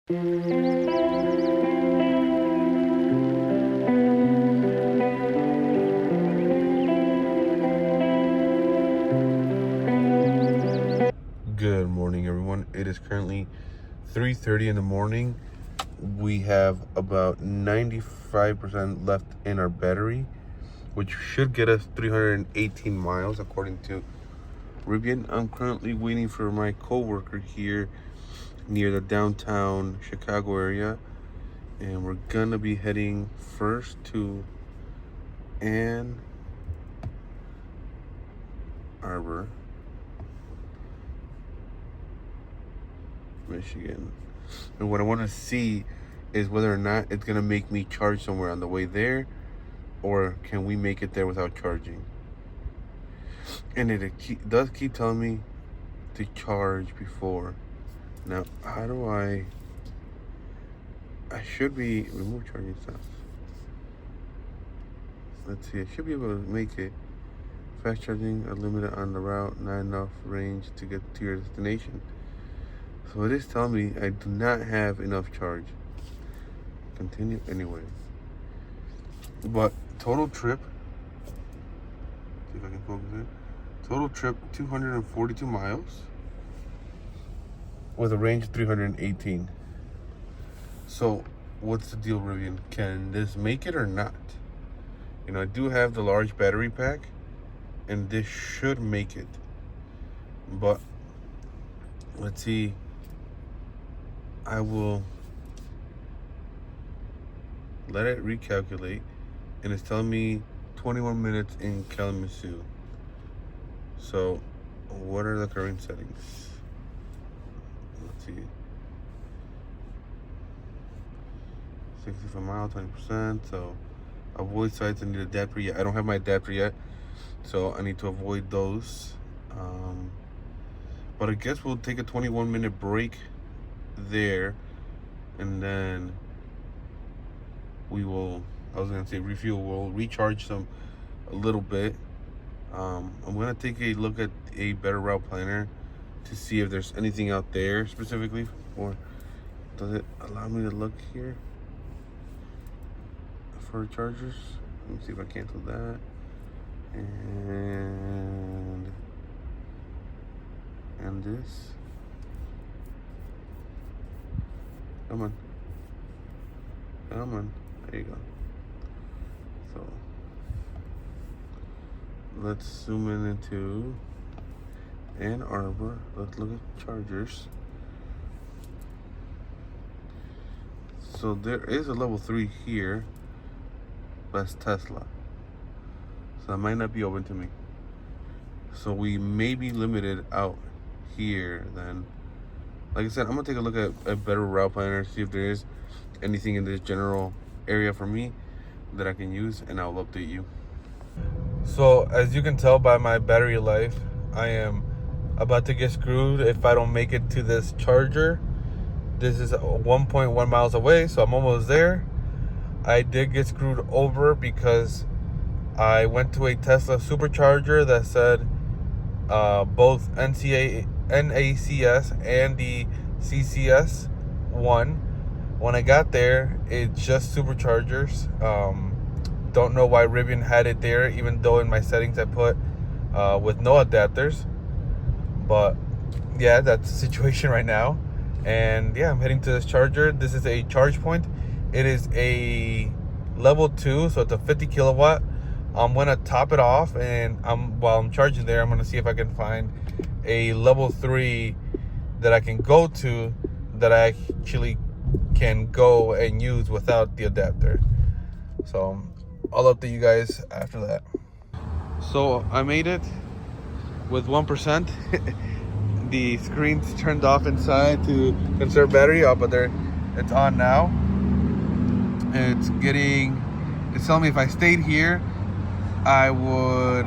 Good morning, everyone. It is currently 3:30 in the morning. We have about 95% left in our battery, which should get us 318 miles according to Rivian. I'm currently waiting for my co-worker here near the downtown Chicago area, and we're gonna be heading first to Ann Arbor, Michigan. And what I want to see is whether or not it's gonna make me charge somewhere on the way there, or can we make it there without charging. And it does keep telling me to charge before. Now, how do I should be remove charging stuff. Let's see, I should be able to make it. Fast charging are limited on the route, not enough range to get to your destination. So it is telling me I do not have enough charge. Continue anyway. But total trip, see if I can focus it. Total trip 242 miles with a range of 318. So what's the deal, Rivian? Can this make it or not? You know, I do have the large battery pack, and this should make it. But let's see. I will let it recalculate, and it's telling me 21 minutes in Kalamazoo. So what are the current settings? Let's see. 65 miles, 20%. So avoid sites. I need adapter yet. I don't have my adapter yet, so I need to avoid those. But I guess we'll take a 21-minute break there, and then we will, I was gonna say refuel, we'll recharge some a little bit. I'm gonna take a look at a better route planner to see if there's anything out there specifically for, does it allow me to look here for chargers? Let me see if I cancel that. And this. Come on. Come on. There you go. So let's zoom in into Ann Arbor. Let's look at chargers. So there is a level 3 here, but it's Tesla. So that might not be open to me. So we may be limited out here then. Like I said, I'm gonna take a look at a better route planner, see if there is anything in this general area for me that I can use, and I'll update you. So as you can tell by my battery life, I am about to get screwed if I don't make it to this charger. This is 1.1 miles away, so I'm almost there. I did get screwed over because I went to a Tesla supercharger that said both NACS and the CCS one. When I got there, it's just superchargers. Don't know why Rivian had it there, even though in my settings I put with no adapters. But yeah, that's the situation right now. And yeah, I'm heading to this charger. This is a charge point. It is a level 2, so it's a 50 kilowatt. I'm gonna top it off, and while I'm charging there, I'm gonna see if I can find a level 3 that I can go to, that I actually can go and use without the adapter. So I'll update you guys after that. So I made it with 1%. The screen's turned off inside to conserve battery up, but it's on now. It's telling me if I stayed here, I would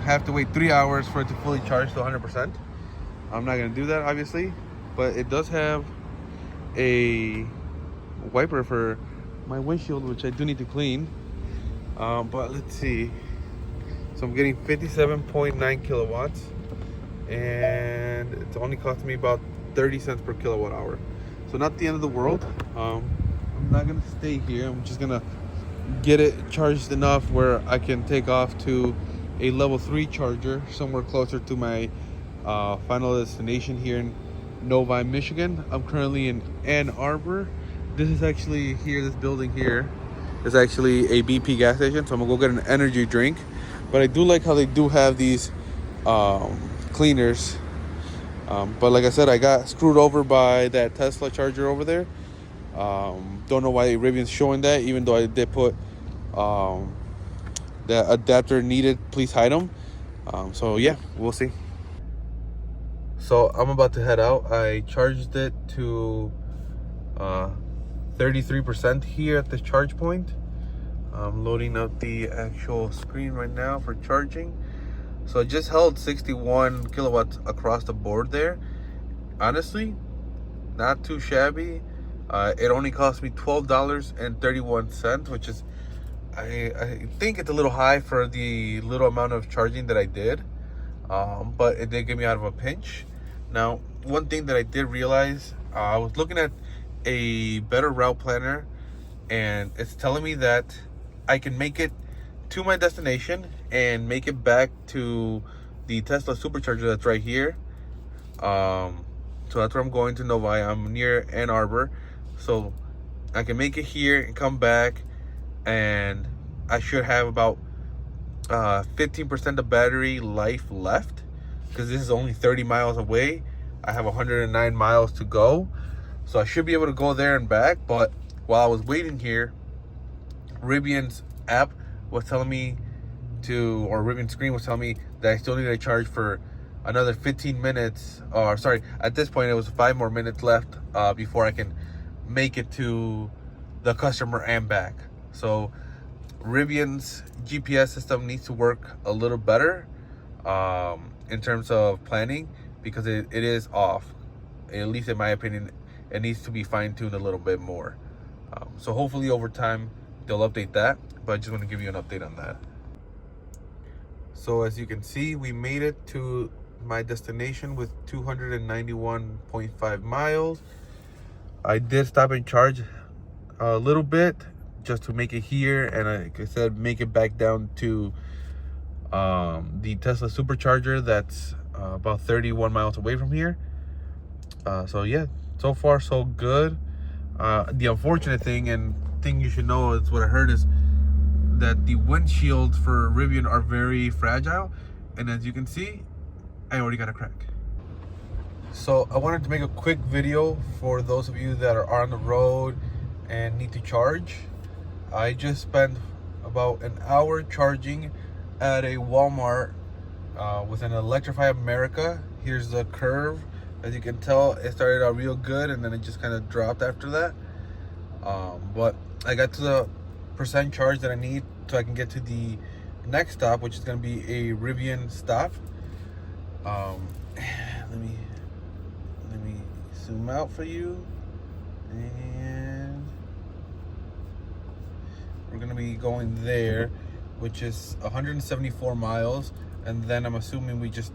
have to wait 3 hours for it to fully charge to 100%. I'm not gonna do that, obviously, but it does have a wiper for my windshield, which I do need to clean. But let's see. So I'm getting 57.9 kilowatts, and it's only costing me about 30 cents per kilowatt hour. So not the end of the world. I'm not gonna stay here. I'm just gonna get it charged enough where I can take off to a level 3 charger somewhere closer to my final destination here in Novi, Michigan. I'm currently in Ann Arbor. This is actually here, this building here is actually a BP gas station, so I'm gonna go get an energy drink. But I do like how they do have these cleaners. But like I said, I got screwed over by that Tesla charger over there. Don't know why Rivian's showing that, even though I did put the adapter needed, please hide them. So yeah, we'll see. So I'm about to head out. I charged it to 33% here at this charge point. I'm loading up the actual screen right now for charging. So it just held 61 kilowatts across the board there. Honestly, not too shabby. It only cost me $12.31, which is, I think it's a little high for the little amount of charging that I did. But it did get me out of a pinch. Now, one thing that I did realize, I was looking at a better route planner, and it's telling me that I can make it to my destination and make it back to the Tesla supercharger that's right here. So that's where I'm going to Novi. I'm near Ann Arbor, so I can make it here and come back, and I should have about 15% of battery life left, because this is only 30 miles away. I have 109 miles to go, so I should be able to go there and back. But while I was waiting here, Rivian's app was telling me to, or Rivian screen was telling me that I still need to charge for another 15 minutes, or sorry, at this point it was 5 more minutes left before I can make it to the customer and back. So Rivian's GPS system needs to work a little better in terms of planning, because it is off. At least in my opinion, it needs to be fine-tuned a little bit more. So hopefully over time they'll update that, but I just want to give you an update on that. So as you can see, we made it to my destination with 291.5 miles. I did stop and charge a little bit just to make it here, and like I said, make it back down to the Tesla supercharger that's about 31 miles away from here. So yeah, so far so good. The unfortunate thing, and thing you should know, is what I heard, is that the windshields for Rivian are very fragile, and as you can see, I already got a crack. So I wanted to make a quick video for those of you that are on the road and need to charge. I just spent about an hour charging at a Walmart with an Electrify America. Here's the curve. As you can tell, it started out real good and then it just kind of dropped after that. But I got to the percent charge that I need so I can get to the next stop, which is going to be a Rivian stop. Let me zoom out for you, and we're going to be going there, which is 174 miles, and then I'm assuming we just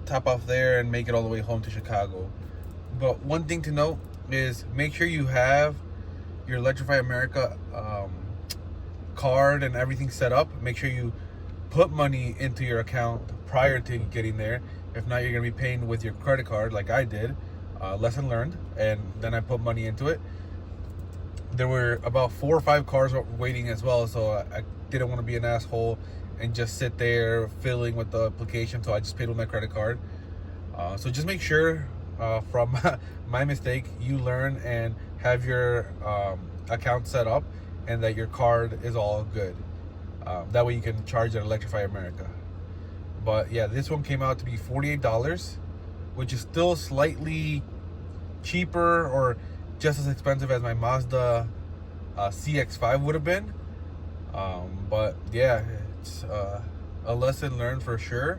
top off there and make it all the way home to Chicago. But one thing to note is make sure you have your Electrify America card and everything set up. Make sure you put money into your account prior to getting there. If not, you're gonna be paying with your credit card like I did. Lesson learned. And then I put money into it. There were about 4 or 5 cars waiting as well, so I didn't want to be an asshole and just sit there filling with the application, so I just paid with my credit card. So just make sure from my mistake, you learn and have your account set up, and that your card is all good. That way you can charge at Electrify America. But yeah, this one came out to be $48, which is still slightly cheaper or just as expensive as my Mazda CX-5 would have been. But yeah, it's a lesson learned for sure,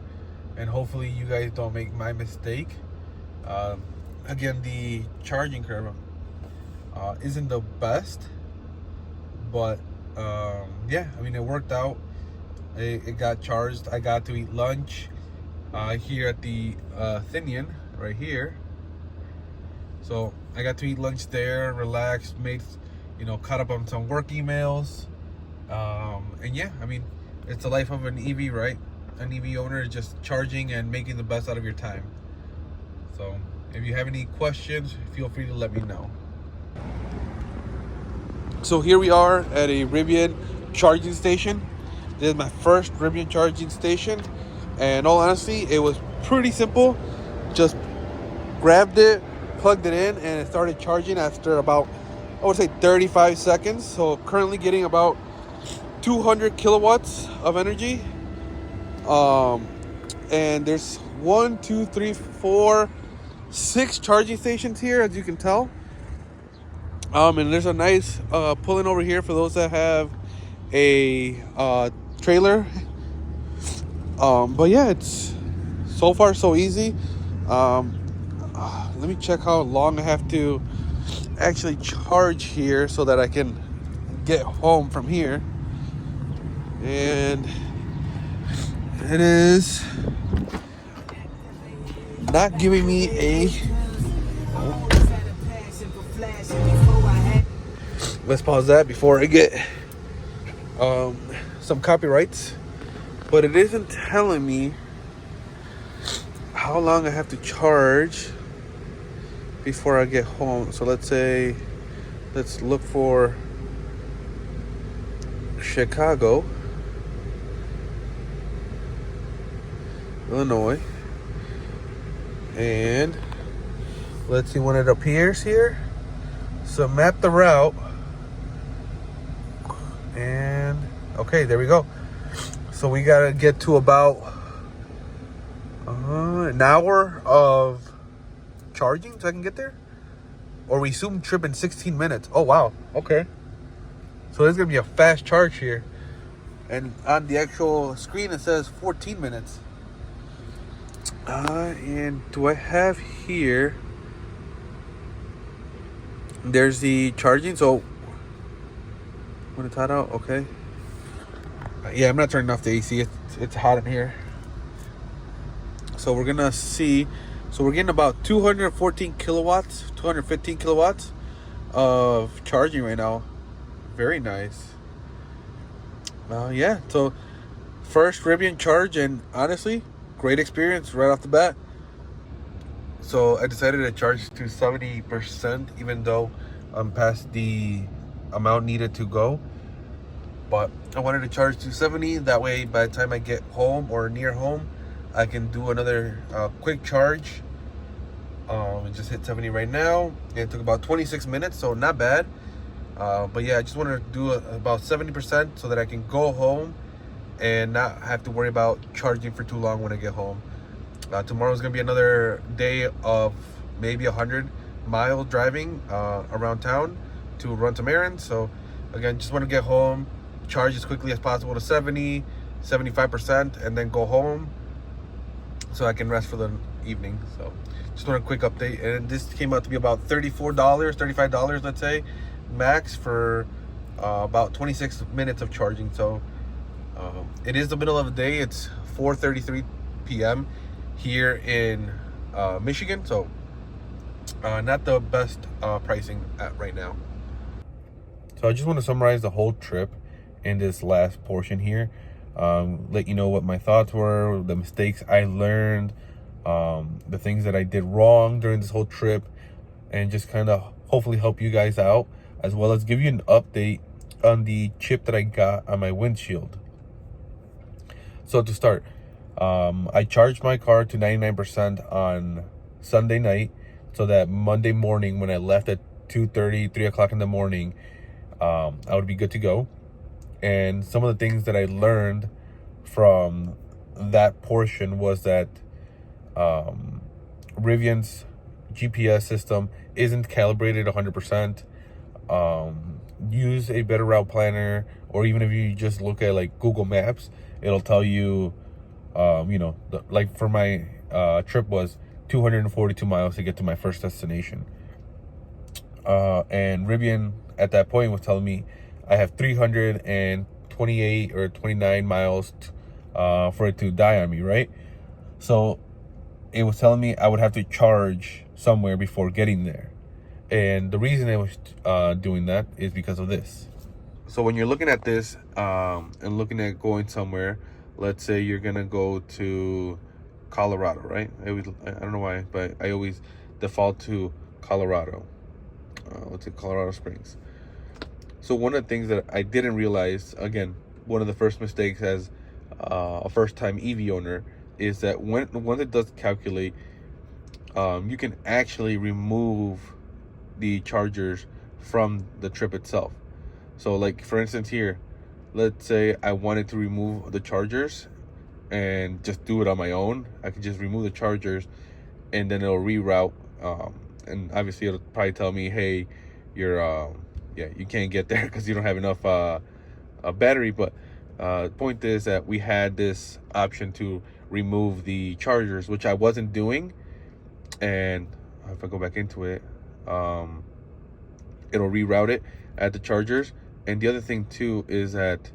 and hopefully you guys don't make my mistake. Again, the charging curve isn't the best, but yeah, I mean, it worked out. It got charged. I got to eat lunch here at the Thynion right here. So I got to eat lunch there, relaxed, made, caught up on some work emails. And yeah, I mean, it's the life of an EV, right? An EV owner is just charging and making the best out of your time. So if you have any questions, feel free to let me know. So here we are at a Rivian charging station. This is my first Rivian charging station. And all honesty, it was pretty simple. Just grabbed it, plugged it in, and it started charging after about, I would say, 35 seconds. So currently getting about 200 kilowatts of energy. And there's 1, 2, 3, 4, 6 charging stations here, as you can tell. And there's a nice pulling over here for those that have a trailer. But yeah, it's so far so easy. Let me check how long I have to actually charge here so that I can get home from here. And it is not giving me a... Let's pause that before I get some copyrights. But it isn't telling me how long I have to charge before I get home. So let's look for Chicago, Illinois, and let's see when it appears here. So map the route, and okay, there we go. So we gotta get to about an hour of charging so I can get there, or we assume trip in 16 minutes. Oh wow, okay. So there's gonna be a fast charge here, and on the actual screen it says 14 minutes. And do I have here? There's the charging. So when it's hot out, okay. Yeah, I'm not turning off the AC. It's hot in here. So we're gonna see. So we're getting about 215 kilowatts of charging right now. Very nice. Yeah. So first Rivian charge, and honestly, great experience right off the bat. So I decided to charge to 70%, even though I'm past the amount needed to go. But I wanted to charge to 70. That way, by the time I get home or near home, I can do another quick charge. It just hit 70 right now. It took about 26 minutes, so not bad. But yeah, I just wanted to do about 70% so that I can go home and not have to worry about charging for too long when I get home. Tomorrow's gonna be another day of maybe 100-mile driving around town to run some errands. So again, just want to get home, charge as quickly as possible to 70, 75%, and then go home so I can rest for the evening. So just want a quick update. And this came out to be about $34, $35, let's say, max for about 26 minutes of charging. So it is the middle of the day. It's 4:33 p.m. here in Michigan. So not the best pricing at right now. So I just want to summarize the whole trip in this last portion here. Let you know what my thoughts were, the mistakes I learned, the things that I did wrong during this whole trip, and just kind of hopefully help you guys out, as well as give you an update on the chip that I got on my windshield. So to start, I charged my car to 99% on Sunday night, so that Monday morning when I left at 2:30, 3 o'clock in the morning, I would be good to go. And some of the things that I learned from that portion was that Rivian's GPS system isn't calibrated 100%. Use a better route planner, or even if you just look at like Google Maps, it'll tell you, like for my trip was 242 miles to get to my first destination. And Rivian at that point was telling me I have 328 or 29 miles for it to die on me, right? So it was telling me I would have to charge somewhere before getting there. And the reason I was doing that is because of this. So when you're looking at this and looking at going somewhere, let's say you're gonna go to Colorado, right? I don't know why, but I always default to Colorado. Let's say Colorado Springs. So one of the things that I didn't realize, again, one of the first mistakes as a first-time EV owner, is that once it does calculate, you can actually remove the chargers from the trip itself. So like for instance here, let's say I wanted to remove the chargers and just do it on my own. I could just remove the chargers and then it'll reroute, and obviously it'll probably tell me, hey, you're you can't get there because you don't have enough battery. But the point is that we had this option to remove the chargers, which I wasn't doing. And if I go back into it, it'll reroute it at the chargers. And the other thing too is that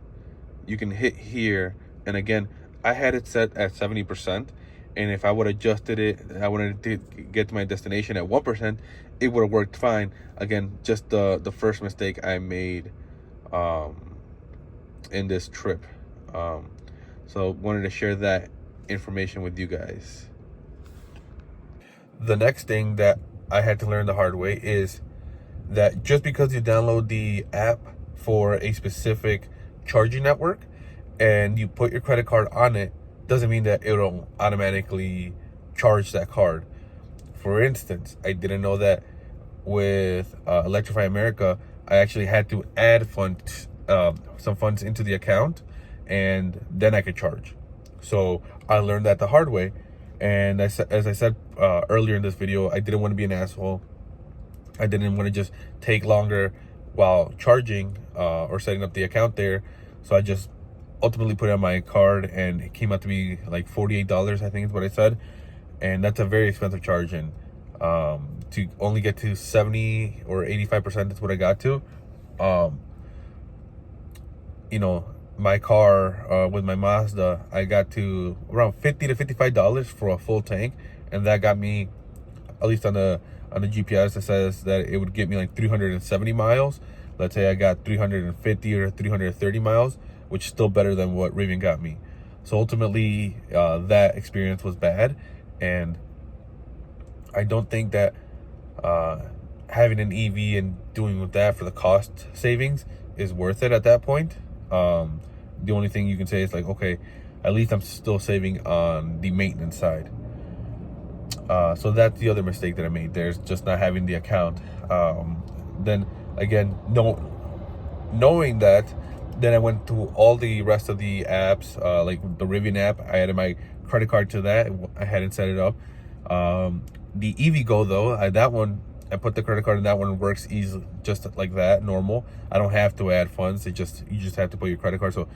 you can hit here, and again, I had it set at 70%, and if I would have adjusted it, I wanted to get to my destination at 1%, it would have worked fine. Again, just the first mistake I made in this trip. So wanted to share that information with you guys. The next thing that I had to learn the hard way is that just because you download the app for a specific charging network and you put your credit card on it, doesn't mean that it'll automatically charge that card. For instance, I didn't know that with Electrify America, I actually had to add funds, some funds into the account, and then I could charge. So I learned that the hard way. And as I said earlier in this video, I didn't want to be an asshole. I didn't want to just take longer while charging or setting up the account there. So I just ultimately put it on my card, and it came out to be like $48, I think is what I said. And that's a very expensive charge. And to only get to 70 or 85%, that's what I got to. You know, my car with my Mazda, I got to around $50 to $55 for a full tank, and that got me, at least on the GPS, it says that it would get me like 370 miles. Let's say I got 350 or 330 miles, which is still better than what Rivian got me. So ultimately, that experience was bad, and I don't think that having an EV and doing with that for the cost savings is worth it at that point. The only thing you can say is like, okay, at least I'm still saving on the maintenance side. So that's the other mistake that I made. There's just not having the account. Then again, knowing that, then I went to all the rest of the apps, like the Rivian app. I added my credit card to that. I hadn't set it up. The EVgo though, that one, I put the credit card in. That one works easily, just like that, normal. I don't have to add funds. You just have to put your credit card. So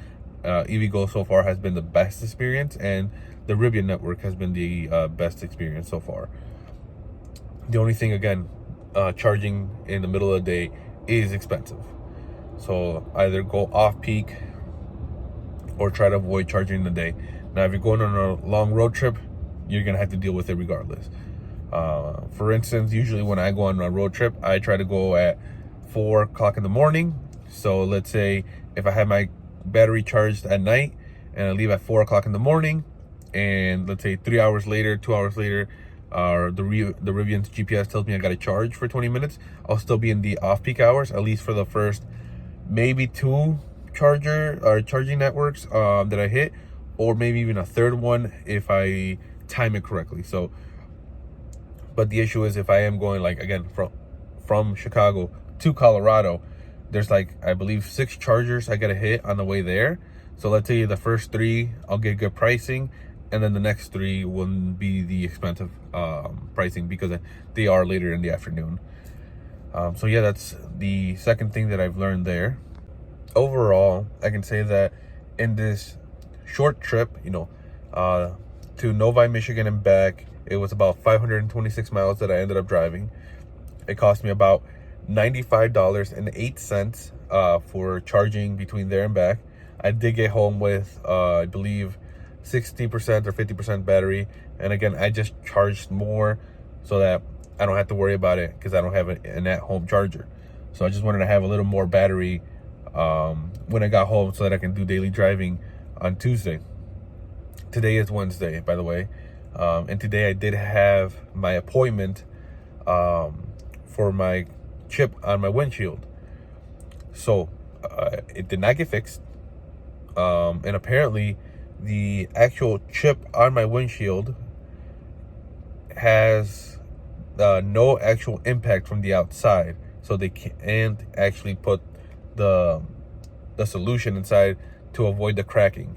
EVgo so far has been the best experience, and the Rivian network has been the best experience so far. The only thing, again, charging in the middle of the day is expensive. So either go off peak or try to avoid charging in the day. Now, if you're going on a long road trip, you're gonna have to deal with it regardless. For instance, usually when I go on a road trip, I try to go at 4 o'clock in the morning. So let's say if I have my battery charged at night and I leave at 4 o'clock in the morning, and let's say 3 hours later, 2 hours later, the Rivian's GPS tells me I got to charge for 20 minutes, I'll still be in the off-peak hours, at least for the first maybe 2 charging networks that I hit, or maybe even a third one if I time it correctly. So, but the issue is, if I am going, like, again, from Chicago to Colorado, there's like, I believe 6 chargers I gotta hit on the way there. So let's say the first 3 I'll get good pricing, and then the next 3 will be the expensive pricing because they are later in the afternoon. So yeah, that's the second thing that I've learned there. Overall, I can say that in this short trip, to Novi, Michigan and back, it was about 526 miles that I ended up driving. It cost me about $95.08 for charging between there and back. I did get home with, I believe, 60% or 50% battery. And again, I just charged more so that I don't have to worry about it because I don't have an at-home charger. So I just wanted to have a little more battery when I got home so that I can do daily driving on Tuesday. Today is Wednesday, by the way. And today I did have my appointment for my chip on my windshield. So it did not get fixed. And apparently the actual chip on my windshield has no actual impact from the outside. So they can't actually put the solution inside to avoid the cracking.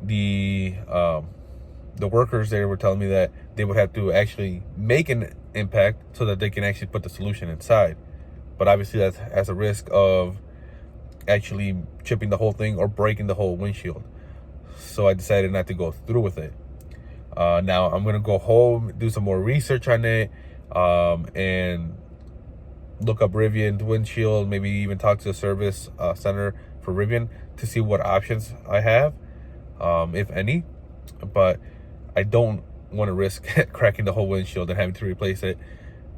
The workers there were telling me that they would have to actually make an impact so that they can actually put the solution inside. But obviously that has a risk of actually chipping the whole thing or breaking the whole windshield. So I decided not to go through with it. Now I'm gonna go home, do some more research on it, and look up Rivian windshield, maybe even talk to the service center for Rivian to see what options I have, if any. But I don't want to risk cracking the whole windshield and having to replace it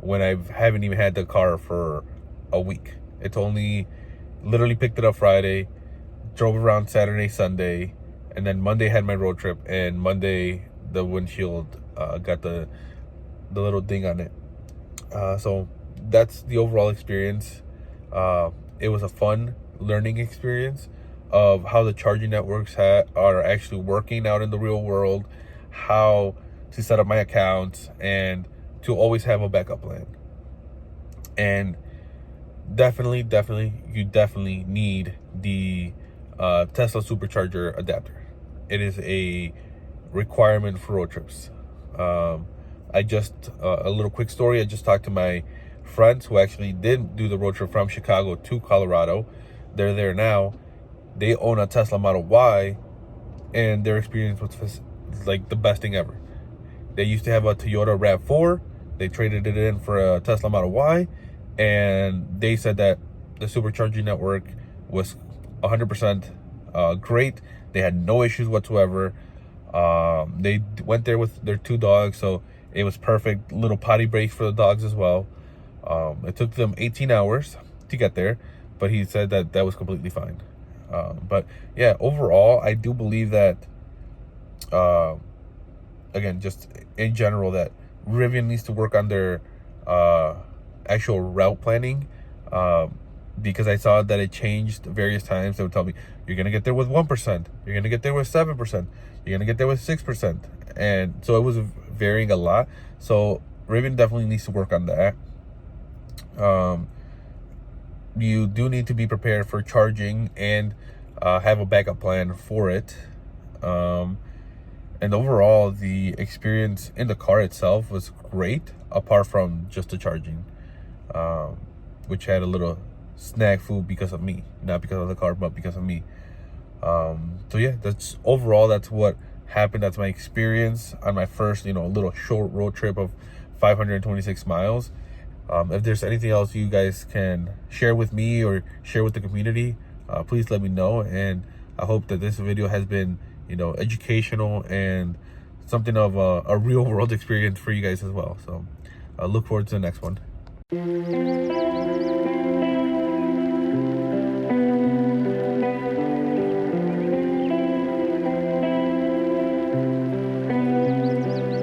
when I haven't even had the car for a week. It's only literally picked it up Friday, drove around Saturday, Sunday, and then Monday had my road trip, and Monday the windshield got the little ding on it. So that's the overall experience. It was a fun learning experience of how the charging networks are actually working out in the real world, how to set up my accounts, and to always have a backup plan. And definitely you definitely need the Tesla supercharger adapter. It is a requirement for road trips. I just a little quick story. I just talked to my friends who actually did do the road trip from Chicago to Colorado. They're there now. They own a Tesla Model Y, and their experience was like the best thing ever. They used to have a Toyota RAV4. They traded it in for a Tesla Model Y, and they said that the supercharging network was 100% great. They had no issues whatsoever. They went there with their 2 dogs, so it was perfect. Little potty breaks for the dogs as well. It took them 18 hours to get there, but he said that that was completely fine. But yeah, overall, I do believe that, again, just in general, that Rivian needs to work on their actual route planning, because I saw that it changed various times. They would tell me, you're going to get there with 1%, you're going to get there with 7%, you're going to get there with 6%. And so it was varying a lot. So Rivian definitely needs to work on that. You do need to be prepared for charging and have a backup plan for it. And overall, the experience in the car itself was great, apart from just the charging, which had a little snack food because of me, not because of the car, but because of me. So yeah, that's what happened. That's my experience on my first, little short road trip of 526 miles. If there's anything else you guys can share with me or share with the community, please let me know. And I hope that this video has been, educational and something of a real world experience for you guys as well. So I look forward to the next one.